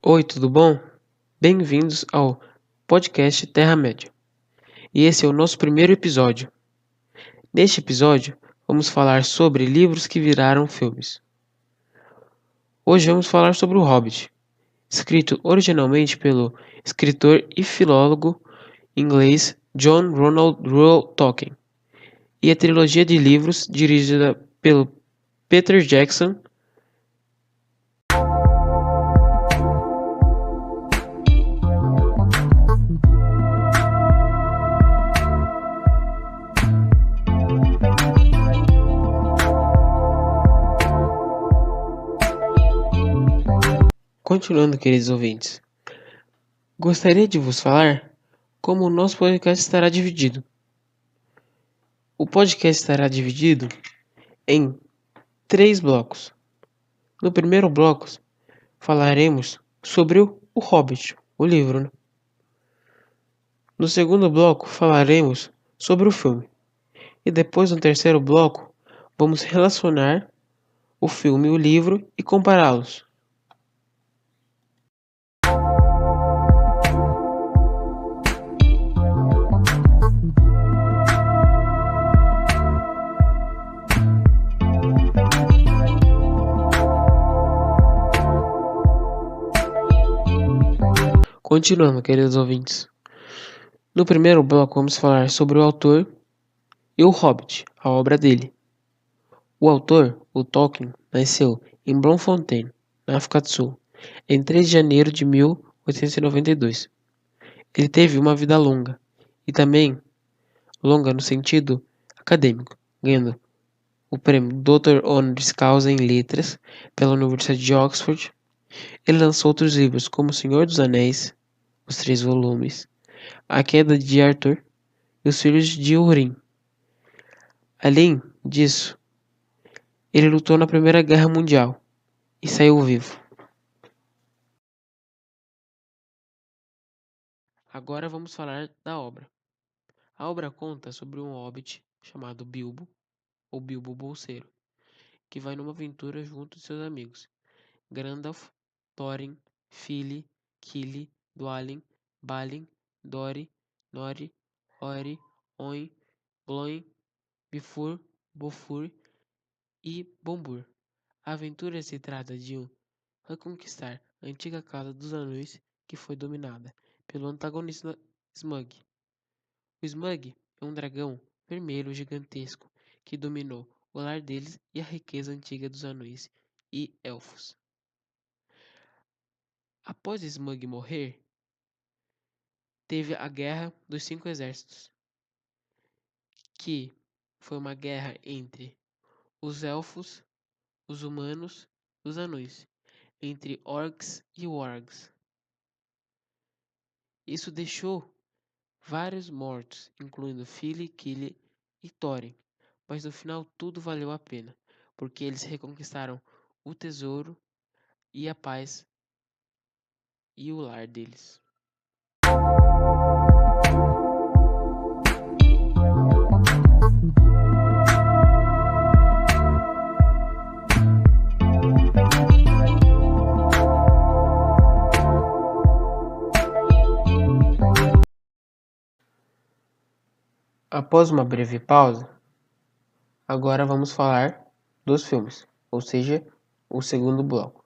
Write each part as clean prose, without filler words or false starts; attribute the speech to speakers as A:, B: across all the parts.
A: Oi, tudo bom? Bem-vindos ao podcast Terra-média. E esse é o nosso primeiro episódio. Neste episódio, vamos falar sobre livros que viraram filmes. Hoje vamos falar sobre O Hobbit, escrito originalmente pelo escritor e filólogo inglês John Ronald Reuel Tolkien, e a trilogia de livros dirigida pelo Peter Jackson. Continuando, queridos ouvintes, gostaria de vos falar como o nosso podcast estará dividido. O podcast estará dividido em 3 blocos. No primeiro bloco, falaremos sobre o Hobbit, o livro, né? No segundo bloco, falaremos sobre o filme. E depois, no terceiro bloco, vamos relacionar o filme e o livro e compará-los. Continuando, queridos ouvintes. No primeiro bloco, vamos falar sobre o autor e o Hobbit, a obra dele. O autor, o Tolkien, nasceu em Bloemfontein, na África do Sul, em 3 de janeiro de 1892. Ele teve uma vida longa, e também longa no sentido acadêmico, ganhando o prêmio Dr. Honoris Causa em Letras pela Universidade de Oxford. Ele lançou outros livros como O Senhor dos Anéis, os 3 volumes, A Queda de Arthur e Os Filhos de Húrin. Além disso, ele lutou na Primeira Guerra Mundial e saiu vivo. Agora vamos falar da obra. A obra conta sobre um hobbit chamado Bilbo, ou Bilbo Bolseiro, que vai numa aventura junto de seus amigos Gandalf, Thorin, Fili, Kili, Dwalin, Balin, Dori, Nori, Ori, Oin, Gloin, Bifur, Bofur e Bombur. A aventura se trata de reconquistar a antiga Casa dos Anões que foi dominada pelo antagonista Smaug. O Smaug é um dragão vermelho gigantesco que dominou o lar deles e a riqueza antiga dos anões e elfos. Após Smaug morrer, teve a Guerra dos 5 Exércitos, que foi uma guerra entre os elfos, os humanos e os anões, entre orcs e wargs. Isso deixou vários mortos, incluindo Fili, Kili e Thorin, mas no final tudo valeu a pena, porque eles reconquistaram o tesouro e a paz e o lar deles. Após uma breve pausa, agora vamos falar dos filmes, ou seja, o segundo bloco.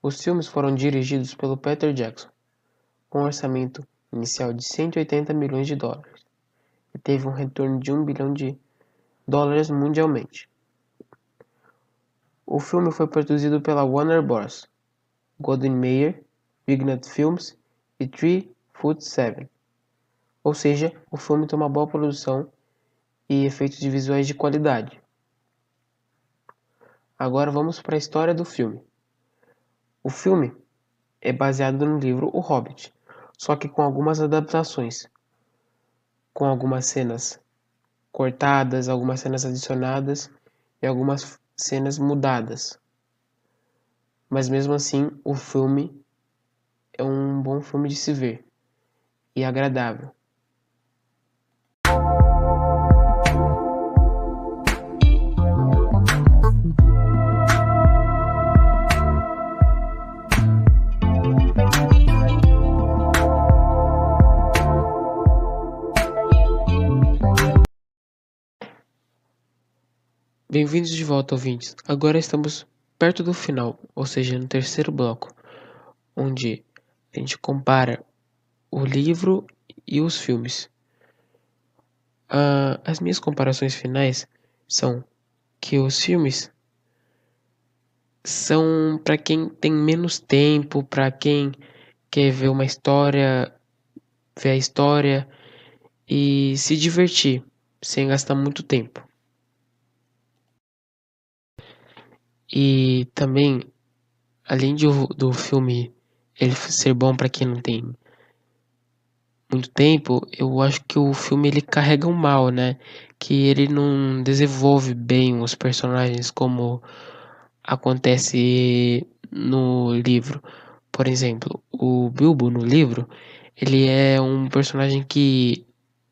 A: Os filmes foram dirigidos pelo Peter Jackson, com um orçamento inicial de 180 milhões de dólares, e teve um retorno de 1 bilhão de dólares mundialmente. O filme foi produzido pela Warner Bros., Golden Mayer, Vignette Films e 3-Foot-7. Ou seja, o filme tem uma boa produção e efeitos de visuais de qualidade. Agora vamos para a história do filme. O filme é baseado no livro O Hobbit, só que com algumas adaptações, com algumas cenas cortadas, algumas cenas adicionadas e algumas cenas mudadas. Mas mesmo assim, o filme é um bom filme de se ver e agradável. Bem-vindos de volta, ouvintes. Agora estamos perto do final, ou seja, no terceiro bloco, onde a gente compara o livro e os filmes. As minhas comparações finais são que os filmes são para quem tem menos tempo, para quem quer ver uma história, ver a história e se divertir, sem gastar muito tempo. E também, além do filme ele ser bom para quem não tem muito tempo, eu acho que o filme ele carrega um mal, né? Que ele não desenvolve bem os personagens como acontece no livro. Por exemplo, o Bilbo no livro, ele é um personagem que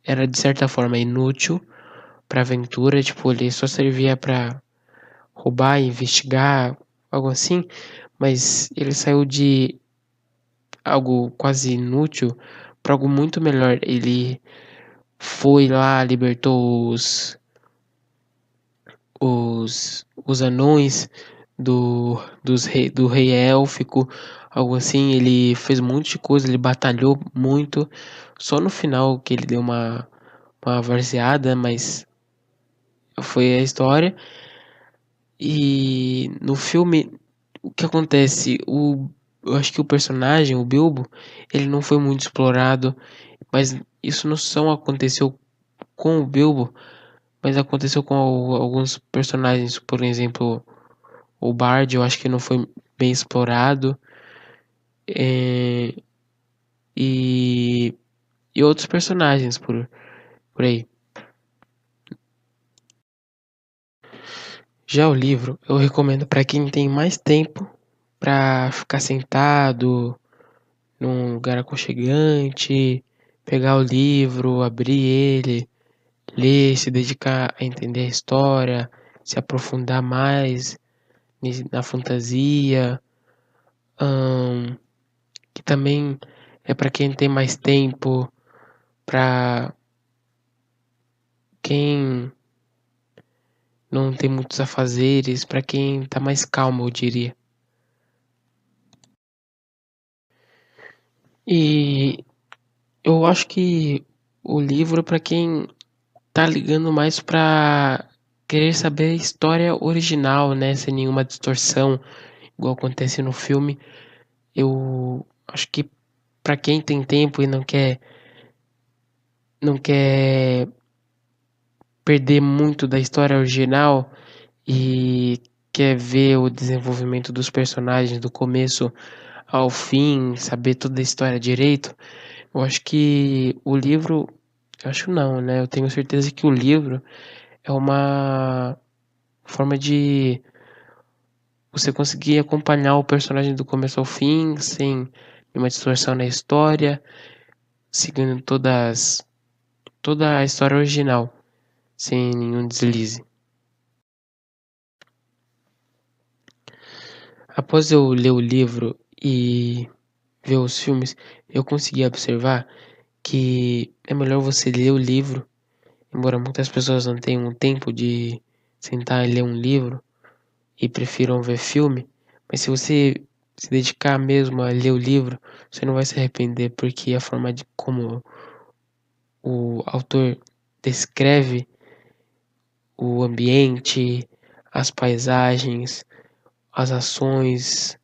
A: era de certa forma inútil para aventura, tipo, ele só servia para roubar, investigar, algo assim, mas ele saiu de algo quase inútil para algo muito melhor. Ele foi lá, libertou os anões do rei élfico, algo assim. Ele fez um monte de coisa, ele batalhou muito. Só no final que ele deu uma varzeada, mas foi a história. E no filme, o que acontece? Eu acho que o personagem, o Bilbo, ele não foi muito explorado, mas isso não só aconteceu com o Bilbo, mas aconteceu com alguns personagens, por exemplo, o Bard, eu acho que não foi bem explorado, é, e, e outros personagens por aí. Já o livro, eu recomendo para quem tem mais tempo para ficar sentado num lugar aconchegante, pegar o livro, abrir ele, ler, se dedicar a entender a história, se aprofundar mais na fantasia, que também é para quem tem mais tempo, para quem não tem muitos afazeres, para quem tá mais calmo, eu diria. E eu acho que o livro é para quem tá ligando mais pra querer saber a história original, né, sem nenhuma distorção, igual acontece no filme. Eu acho que pra quem tem tempo e não quer perder muito da história original e quer ver o desenvolvimento dos personagens do começo ao fim, saber toda a história direito, eu acho que o livro, acho não, né? Eu tenho certeza que o livro é uma forma de você conseguir acompanhar o personagem do começo ao fim, sem nenhuma distorção na história, seguindo toda a história original, sem nenhum deslize. Após eu ler o livro e ver os filmes, eu consegui observar que é melhor você ler o livro, embora muitas pessoas não tenham tempo de sentar e ler um livro e prefiram ver filme, mas se você se dedicar mesmo a ler o livro, você não vai se arrepender, porque a forma de como o autor descreve o ambiente, as paisagens, as ações,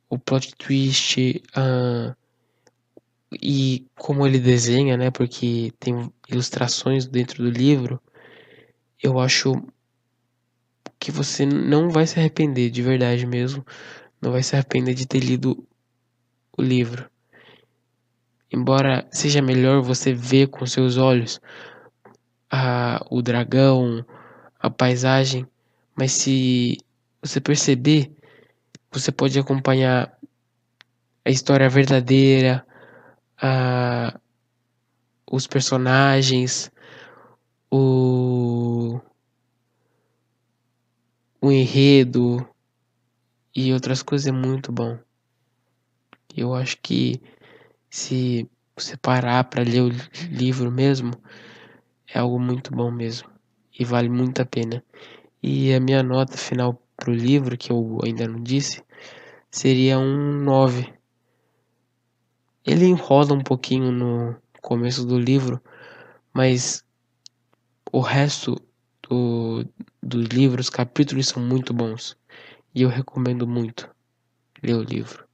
A: o plot twist, e como ele desenha, né? Porque tem ilustrações dentro do livro. Eu acho que você não vai se arrepender, de verdade mesmo. Não vai se arrepender de ter lido o livro. Embora seja melhor você ver com seus olhos o dragão, a paisagem, mas se você perceber, você pode acompanhar a história verdadeira, a, os personagens, o, o enredo e outras coisas é muito bom. Eu acho que se você parar para ler o livro mesmo, é algo muito bom mesmo e vale muito a pena. E a minha nota final pro livro, que eu ainda não disse, seria um 9. Ele enrola um pouquinho no começo do livro, mas o resto do, dos livros, os capítulos são muito bons. E eu recomendo muito ler o livro.